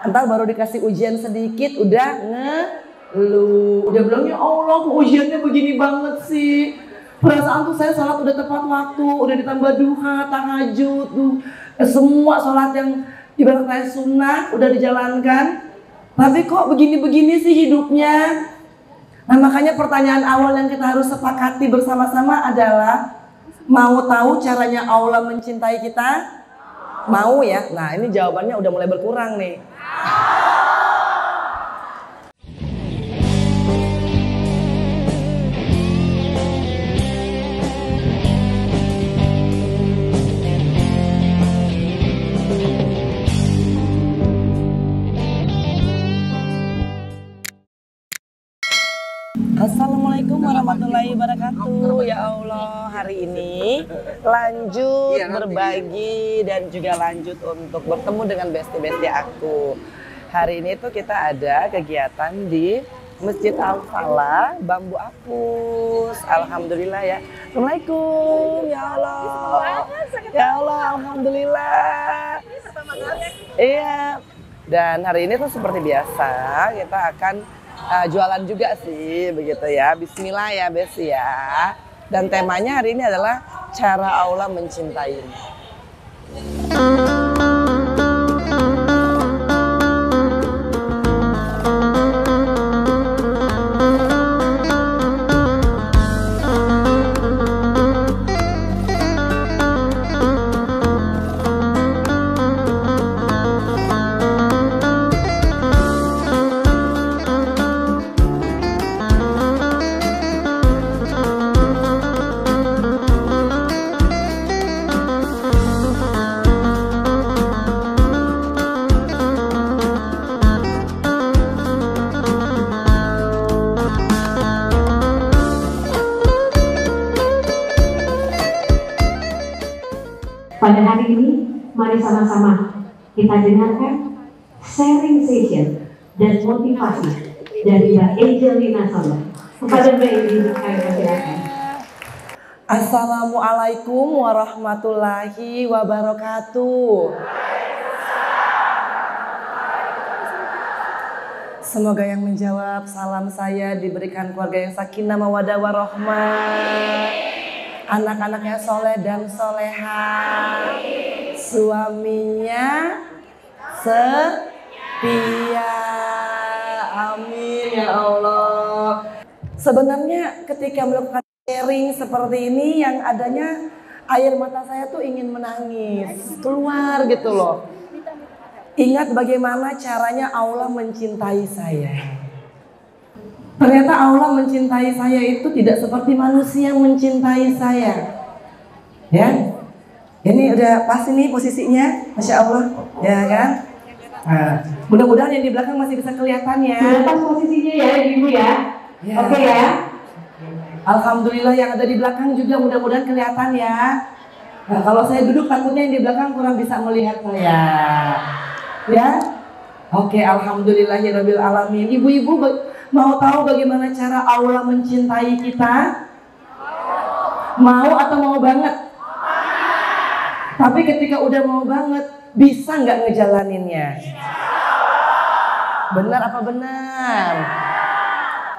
Entar baru dikasih ujian sedikit udah ngeluh. Udah bilang ya Allah kok ujiannya begini banget sih. Perasaan tuh saya sholat udah tepat waktu, udah ditambah duha, tahajud tuh. Semua sholat yang ibarat kayak sunnah udah dijalankan. Tapi kok begini-begini sih hidupnya. Nah makanya pertanyaan awal yang kita harus sepakati bersama-sama adalah, mau tahu caranya Allah mencintai kita? Mau ya? Nah ini jawabannya udah mulai berkurang nih. Assalamualaikum warahmatullahi wabarakatuh. Ya Allah, hari ini lanjut berbagi dan juga lanjut untuk bertemu dengan besti-besti aku. Hari ini tuh kita ada kegiatan di Masjid Al-Falah Bambu Apus. Alhamdulillah ya. Assalamualaikum ya Allah. Ya Allah, alhamdulillah. Iya. Dan hari ini tuh seperti biasa kita akan jualan juga sih, begitu ya. Bismillah ya Besi ya. Dan temanya hari ini adalah cara Allah mencintaimu. Pada hari ini, mari sama-sama kita dengarkan sharing session dan motivasi dari Mbak Angelina Soleh. Kepada Mbak Angelina, kami persilakan. Assalamualaikum warahmatullahi wabarakatuh. Semoga yang menjawab salam saya diberikan keluarga yang sakinah mawaddah warahmah. Anak-anaknya soleh dan soleha, suaminya setia, amin ya Allah. Sebenarnya ketika melakukan sharing seperti ini, yang adanya air mata saya tuh ingin menangis keluar gitu loh. Ingat bagaimana caranya Allah mencintai saya. Ternyata Allah mencintai saya itu tidak seperti manusia mencintai saya. Ya, ini udah pas ini posisinya, Masya Allah, ya kan? Nah, mudah-mudahan yang di belakang masih bisa kelihatan ya. Sudah pas posisinya ya Ibu ya. Ya. Oke ya. Alhamdulillah yang ada di belakang juga mudah-mudahan kelihatan ya. Nah, kalau saya duduk takutnya yang di belakang kurang bisa melihat saya. Ya, oke, alhamdulillahirabbil alamin. Ibu-ibu mau tahu bagaimana cara Allah mencintai kita? Mau atau mau banget? Tapi ketika udah mau banget, bisa nggak ngejalaninnya? Benar apa benar?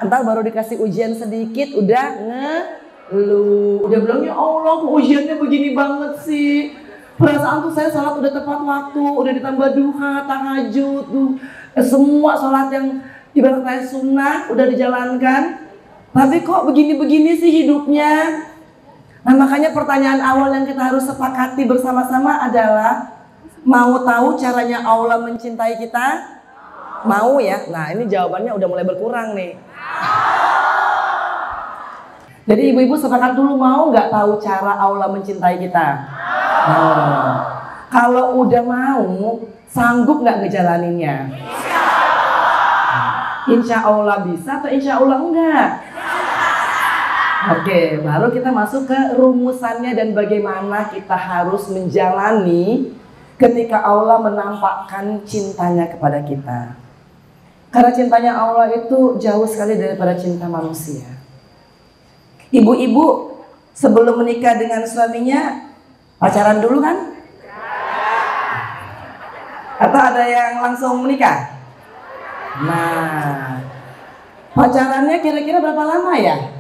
Entar baru dikasih ujian sedikit, udah ngeluh. Udah bilang ya Allah kok ujiannya begini banget sih. Perasaan tuh saya sholat udah tepat waktu, udah ditambah duha, tahajud tuh. Semua sholat yang ibarat kayak sunnah udah dijalankan, tapi kok begini-begini sih hidupnya. Nah makanya pertanyaan awal yang kita harus sepakati bersama-sama adalah, mau tahu caranya Allah mencintai kita? Mau ya? Nah ini jawabannya udah mulai berkurang nih. Jadi ibu-ibu sepakat dulu, mau nggak tahu cara Allah mencintai kita? Kalau udah mau, sanggup nggak ngejalaninnya? Insya Allah bisa atau insya Allah enggak? Oke, baru kita masuk ke rumusannya dan bagaimana kita harus menjalani ketika Allah menampakkan cintanya kepada kita. Karena cintanya Allah itu jauh sekali daripada cinta manusia. Ibu-ibu sebelum menikah dengan suaminya pacaran dulu kan? Atau ada yang langsung menikah? Nah, pacarannya kira-kira berapa lama ya?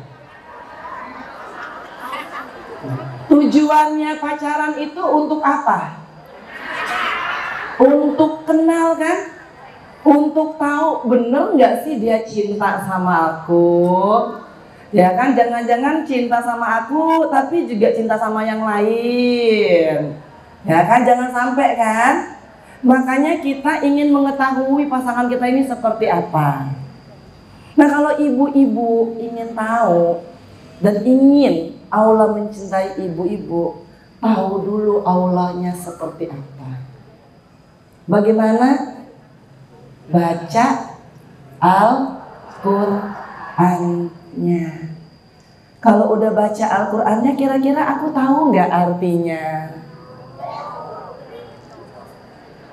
Tujuannya pacaran itu untuk apa? Untuk kenal kan? Untuk tahu bener nggak sih dia cinta sama aku? Ya kan, jangan-jangan cinta sama aku tapi juga cinta sama yang lain. Ya kan, jangan sampai kan? Makanya kita ingin mengetahui pasangan kita ini seperti apa. Nah, kalau ibu-ibu ingin tahu dan ingin Allah mencintai ibu-ibu, tahu dulu Allahnya seperti apa. Bagaimana? Baca Al-Qur'annya. Kalau udah baca Al-Qur'annya, kira-kira aku tahu nggak artinya?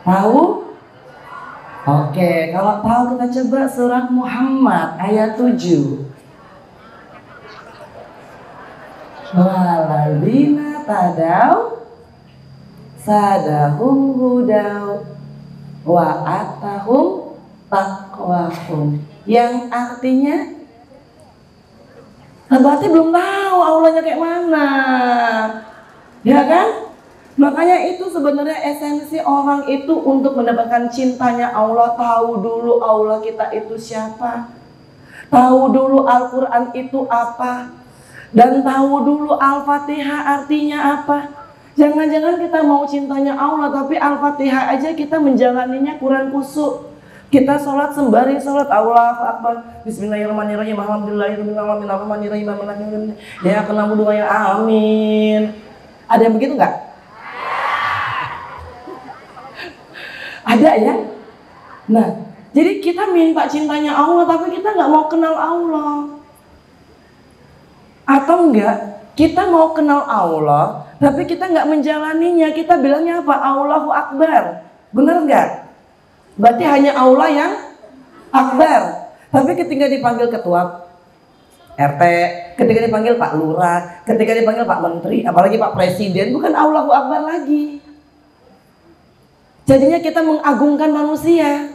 Tahu? Oke, kalau tahu kita coba surat Muhammad ayat 7. Waladzina tadaw sadahum hudau wa atahum taqwahum. Yang artinya, berarti belum tahu Allahnya kayak mana. Ya kan? Makanya itu sebenarnya esensi orang itu untuk mendapatkan cintanya Allah. Tahu dulu Allah kita itu siapa, tahu dulu Al-Quran itu apa, dan tahu dulu Al-Fatihah artinya apa. Jangan-jangan kita mau cintanya Allah tapi Al-Fatihah aja kita menjalaninya kurang kusuk. Kita sholat sembari sholat Allahu Akbar, Bismillahirrahmanirrahim, Alhamdulillahirrahmanirrahim, ya kenamu doa ya amin. Ada yang begitu nggak? Ada ya? Nah, jadi kita minta cintanya Allah tapi kita nggak mau kenal Allah. Atau enggak, kita mau kenal Allah tapi kita nggak menjalaninya. Kita bilangnya apa? Allahu Akbar. Benar nggak? Berarti hanya Allah yang Akbar. Tapi ketika dipanggil ketua RT, ketika dipanggil Pak Lurah, ketika dipanggil Pak Menteri, apalagi Pak Presiden, bukan Allahu Akbar lagi. Jadinya kita mengagungkan manusia.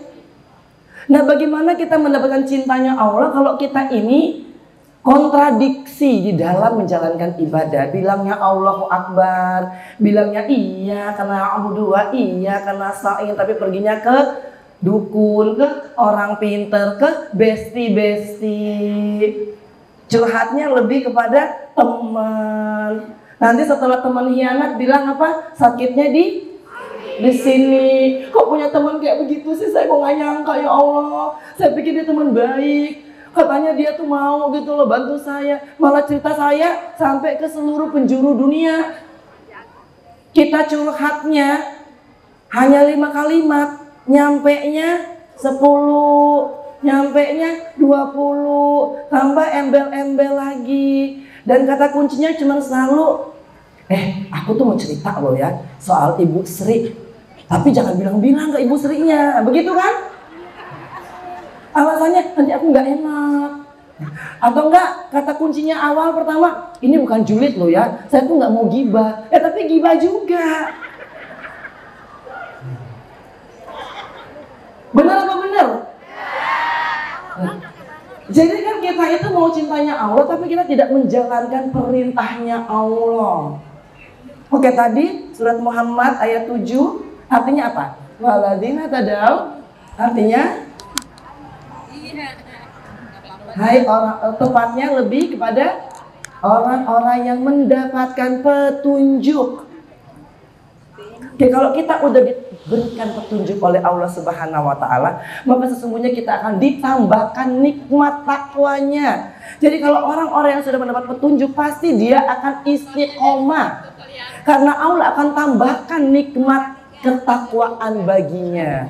Nah, bagaimana kita mendapatkan cintanya Allah kalau kita ini kontradiksi di dalam menjalankan ibadah? Bilangnya Allahu Akbar, bilangnya iya karena abudu wa iya karena sa'in, tapi perginya ke dukun, ke orang pinter, ke besti-besti. Curhatnya lebih kepada teman. Nanti setelah teman hianat bilang apa? Sakitnya di sini. Kok punya teman kayak begitu sih? Saya kok nggak nyangka, ya Allah. Saya pikir dia teman baik. Katanya dia tuh mau gitu loh bantu saya. Malah cerita saya sampai ke seluruh penjuru dunia. Kita curhatnya hanya 5 kalimat, nyampenya 10, nyampenya 20, tambah embel-embel lagi. Dan kata kuncinya cuma selalu, aku tuh mau cerita loh ya soal Ibu Sri. Tapi jangan bilang-bilang ke Ibu Sri-nya, begitu kan? Alasannya nanti aku nggak enak. Atau enggak, kata kuncinya awal pertama, ini bukan julid loh ya, saya tuh nggak mau gibah. Tapi gibah juga. Benar apa benar? Jadi kan kita itu mau cintanya Allah, tapi kita tidak menjalankan perintahnya Allah. Oke, tadi surat Muhammad ayat 7. Artinya apa? Waladzina tadaw. Artinya hai orang, tepatnya lebih kepada orang-orang yang mendapatkan petunjuk. Oke, kalau kita udah diberikan petunjuk oleh Allah Subhanahu wa taala, maka sesungguhnya kita akan ditambahkan nikmat takwanya. Jadi kalau orang-orang yang sudah mendapat petunjuk, pasti dia akan istiqomah. Karena Allah akan tambahkan nikmat ketakwaan baginya.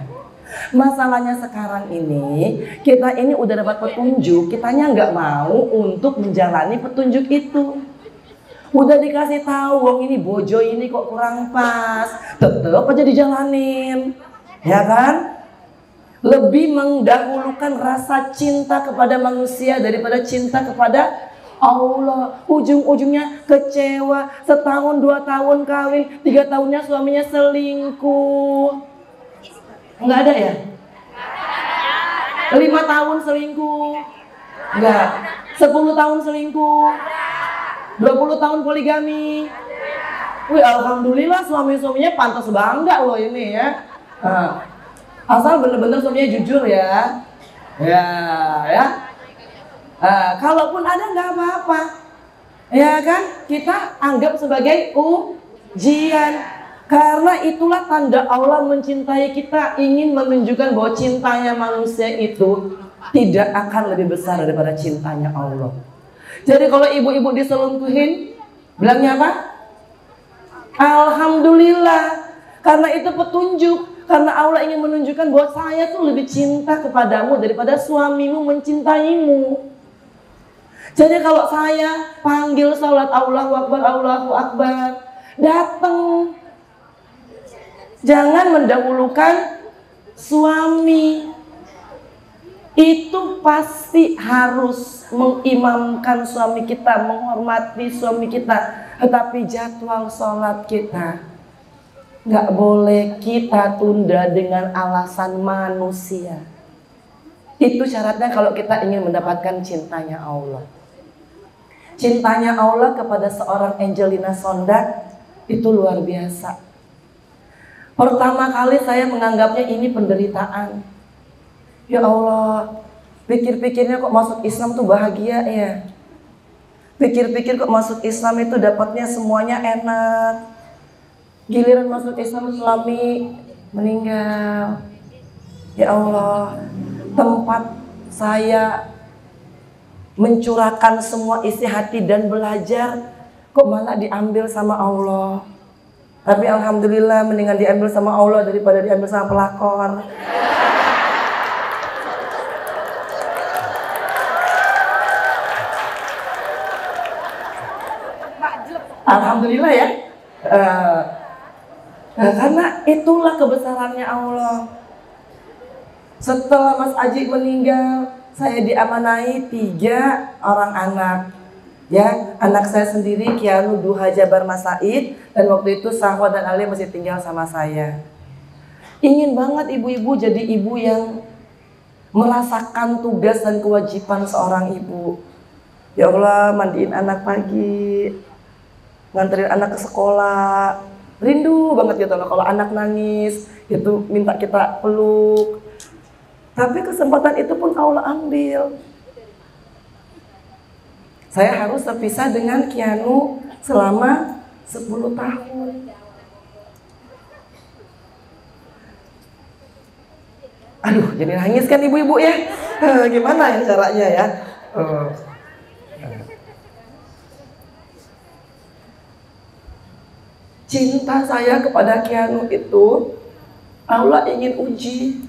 Masalahnya sekarang ini, kita ini udah dapat petunjuk, kitanya nggak mau untuk menjalani petunjuk itu. Udah dikasih tahu, wong ini bojo ini kok kurang pas, tetep aja dijalanin, ya kan? Lebih mendahulukan rasa cinta kepada manusia daripada cinta kepada Allah. Ujung-ujungnya kecewa. Setahun 2 tahun kawin, 3 tahunnya suaminya selingkuh. Enggak ada ya? 5 tahun selingkuh? Enggak. 10 tahun selingkuh? 20 tahun poligami? Wih, alhamdulillah suami-suaminya pantas bangga loh ini ya. Asal bener-bener suaminya jujur ya. Ya. Kalaupun ada nggak apa-apa. Ya kan? Kita anggap sebagai ujian. Karena itulah tanda Allah mencintai kita, ingin menunjukkan bahwa cintanya manusia itu tidak akan lebih besar daripada cintanya Allah. Jadi kalau ibu-ibu diselingkuhin, bilangnya apa? Alhamdulillah. Karena itu petunjuk. Karena Allah ingin menunjukkan bahwa saya tuh lebih cinta kepadamu daripada suamimu mencintaimu. Jadi kalau saya panggil salat Allahu Akbar, datang. Jangan mendahulukan suami. Itu pasti harus mengimamkan suami kita, menghormati suami kita. Tetapi jadwal sholat kita nggak boleh kita tunda dengan alasan manusia. Itu syaratnya kalau kita ingin mendapatkan cintanya Allah. Cintanya Allah kepada seorang Angelina Sonda itu luar biasa. Pertama kali saya menganggapnya ini penderitaan. Ya Allah, pikir-pikirnya kok masuk Islam tuh bahagia ya. Pikir-pikir kok masuk Islam itu dapatnya semuanya enak. Giliran masuk Islam suami meninggal. Ya Allah, tempat saya mencurahkan semua isi hati dan belajar kok malah diambil sama Allah. Tapi alhamdulillah mendingan diambil sama Allah daripada diambil sama pelakor. Alhamdulillah ya. Karena itulah kebesarannya Allah. Setelah Mas Aji meninggal, saya diamanai 3 orang anak. Ya, anak saya sendiri Kianu Duha Jabar Mas Said, dan waktu itu Sahwa dan Ali masih tinggal sama saya. Ingin banget ibu-ibu jadi ibu yang merasakan tugas dan kewajiban seorang ibu. Ya Allah, mandiin anak pagi, nganterin anak ke sekolah. Rindu banget gitu loh kalau anak nangis, itu minta kita peluk. Tapi kesempatan itu pun Allah ambil. Saya harus terpisah dengan Kianu selama 10 tahun. Aduh, jadi nangis kan ibu-ibu ya? Gimana ya caranya ya? Cinta saya kepada Kianu itu Allah ingin uji.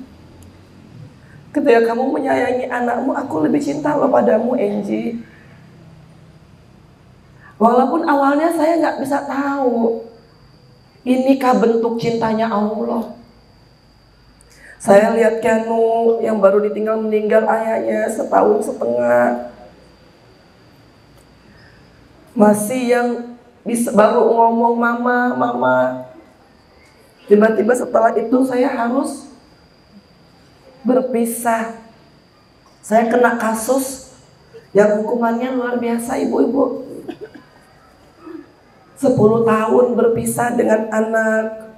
Ketika kamu menyayangi anakmu, aku lebih cinta loh padamu, Angie. Walaupun awalnya saya nggak bisa tahu inikah bentuk cintanya Allah. Saya lihat Kianu yang baru ditinggal meninggal ayahnya 1,5 tahun. Masih yang bisa baru ngomong mama. Tiba-tiba setelah itu saya harus berpisah. Saya kena kasus yang hukumannya luar biasa, ibu-ibu. 10 tahun berpisah dengan anak,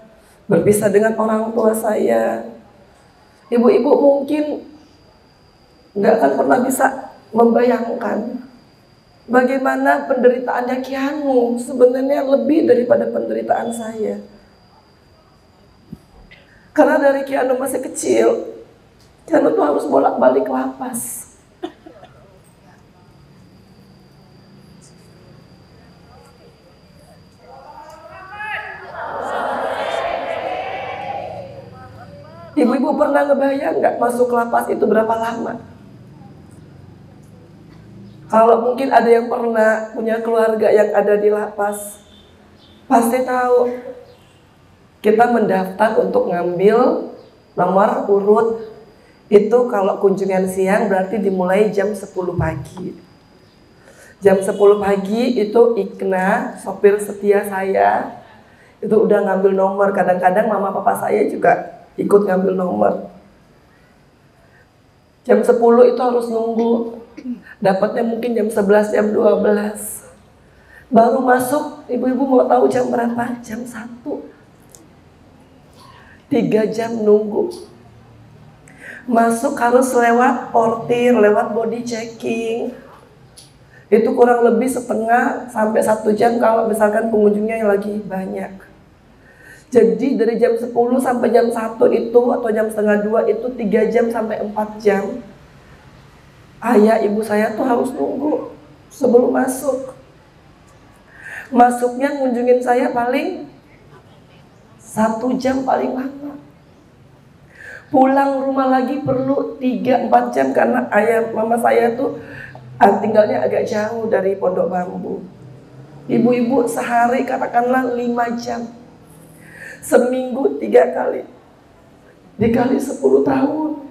berpisah dengan orang tua saya. Ibu-ibu mungkin nggak akan pernah bisa membayangkan bagaimana penderitaannya Kianu sebenarnya lebih daripada penderitaan saya. Karena dari Kianu masih kecil, Kianu tuh harus bolak-balik lapas. Ibu-ibu pernah ngebayang nggak masuk lapas itu berapa lama? Kalau mungkin ada yang pernah punya keluarga yang ada di lapas, pasti tahu. Kita mendaftar untuk ngambil nomor urut. Itu kalau kunjungan siang berarti dimulai jam 10 pagi. Jam 10 pagi itu Ikna, sopir setia saya, itu udah ngambil nomor. Kadang-kadang mama papa saya juga ikut ngambil nomor. Jam 10 itu harus nunggu. Dapatnya mungkin jam 11, jam 12. Baru masuk, ibu-ibu mau tahu jam berapa? Jam 1. 3 jam nunggu. Masuk harus lewat portir, lewat body checking. Itu kurang lebih setengah sampai 1 jam kalau misalkan pengunjungnya yang lagi banyak. Jadi dari jam 10 sampai jam 1 itu atau jam setengah 2 itu 3 jam sampai 4 jam. Ayah ibu saya tuh harus nunggu sebelum masuk. Masuknya ngunjungin saya paling 1 jam paling lama. Pulang rumah lagi perlu 3-4 jam karena ayah mama saya tuh tinggalnya agak jauh dari Pondok Bambu. Ibu-ibu sehari katakanlah 5 jam. Seminggu 3 kali. Dikali 10 tahun.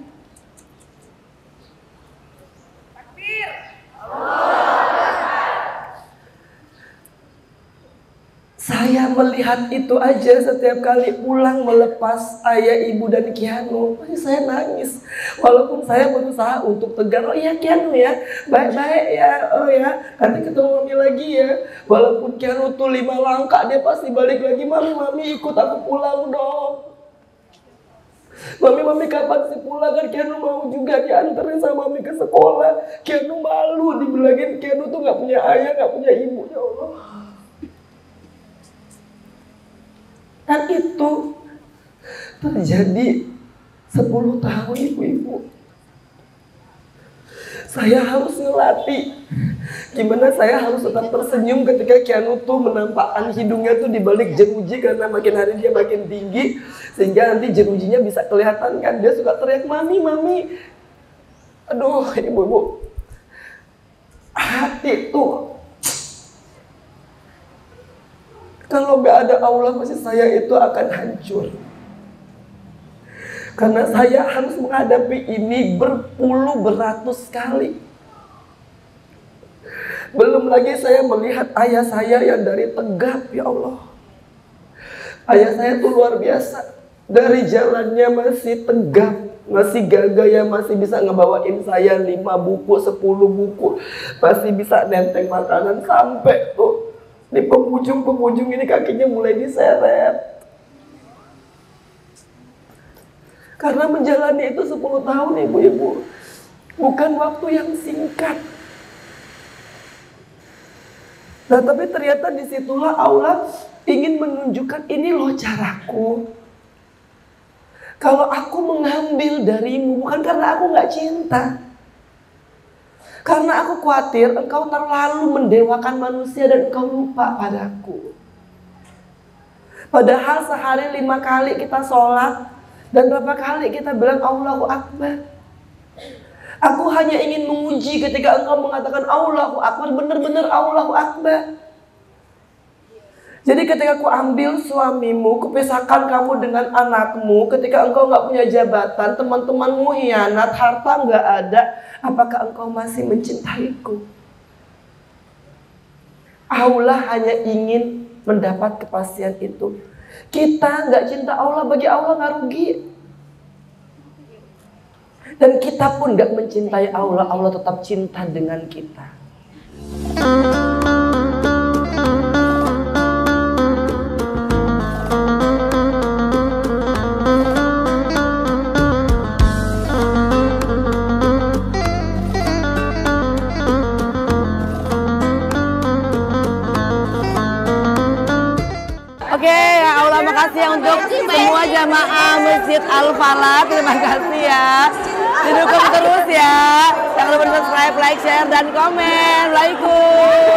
Saya melihat itu aja setiap kali pulang melepas ayah, ibu, dan Kianu. Pasti saya nangis. Walaupun saya berusaha untuk tegar, oh iya Kianu ya, baik-baik ya, oh ya, nanti ketemu mami lagi ya. Walaupun Kianu tuh 5 langkah, dia pasti balik lagi, mami ikut aku pulang dong. Mami kapan sih pulang, kan Kianu mau juga dianterin sama mami ke sekolah. Kianu malu dibilangin Kianu tuh gak punya ayah, gak punya ibu, ya Allah. Dan itu terjadi 10 tahun ibu-ibu. Saya harus ngelatih gimana saya harus tetap tersenyum ketika Kianu tuh menampakkan hidungnya tuh di balik jeruji karena makin hari dia makin tinggi sehingga nanti jerujinya bisa kelihatan kan. Dia suka teriak mami. Aduh ibu-ibu, hati tuh kalau gak ada Allah pasti saya itu akan hancur. Karena saya harus menghadapi ini beratus kali. Belum lagi saya melihat ayah saya yang dari Tegap, ya Allah. Ayah saya tuh luar biasa. Dari jalannya masih tegap, masih gagah ya, masih bisa ngebawain saya 5 buku, 10 buku. Masih bisa nenteng makanan sampai tuh di penghujung ini kakinya mulai diseret. Karena menjalani itu 10 tahun ibu-ibu. Bukan waktu yang singkat. Nah tapi ternyata disitulah Allah ingin menunjukkan ini loh caraku. Kalau aku mengambil darimu bukan karena aku gak cinta. Karena aku khawatir engkau terlalu mendewakan manusia dan engkau lupa padaku. Padahal sehari 5 kali kita sholat dan berapa kali kita bilang Allahu Akbar. Aku hanya ingin menguji ketika engkau mengatakan Allahu Akbar, benar-benar Allahu Akbar. Jadi ketika aku ambil suamimu, kupisahkan kamu dengan anakmu, ketika engkau nggak punya jabatan, teman-temanmu hianat, harta nggak ada, apakah engkau masih mencintaiku? Allah hanya ingin mendapat kepastian itu. Kita nggak cinta Allah, bagi Allah nggak rugi. Dan kita pun nggak mencintai Allah, Allah tetap cinta dengan kita. Oke, ya Allah makasih ya untuk semua jamaah Masjid Al-Falah. Terima kasih ya. Didukung terus ya. Jangan lupa subscribe, like, share, dan komen. Waalaikumsalam.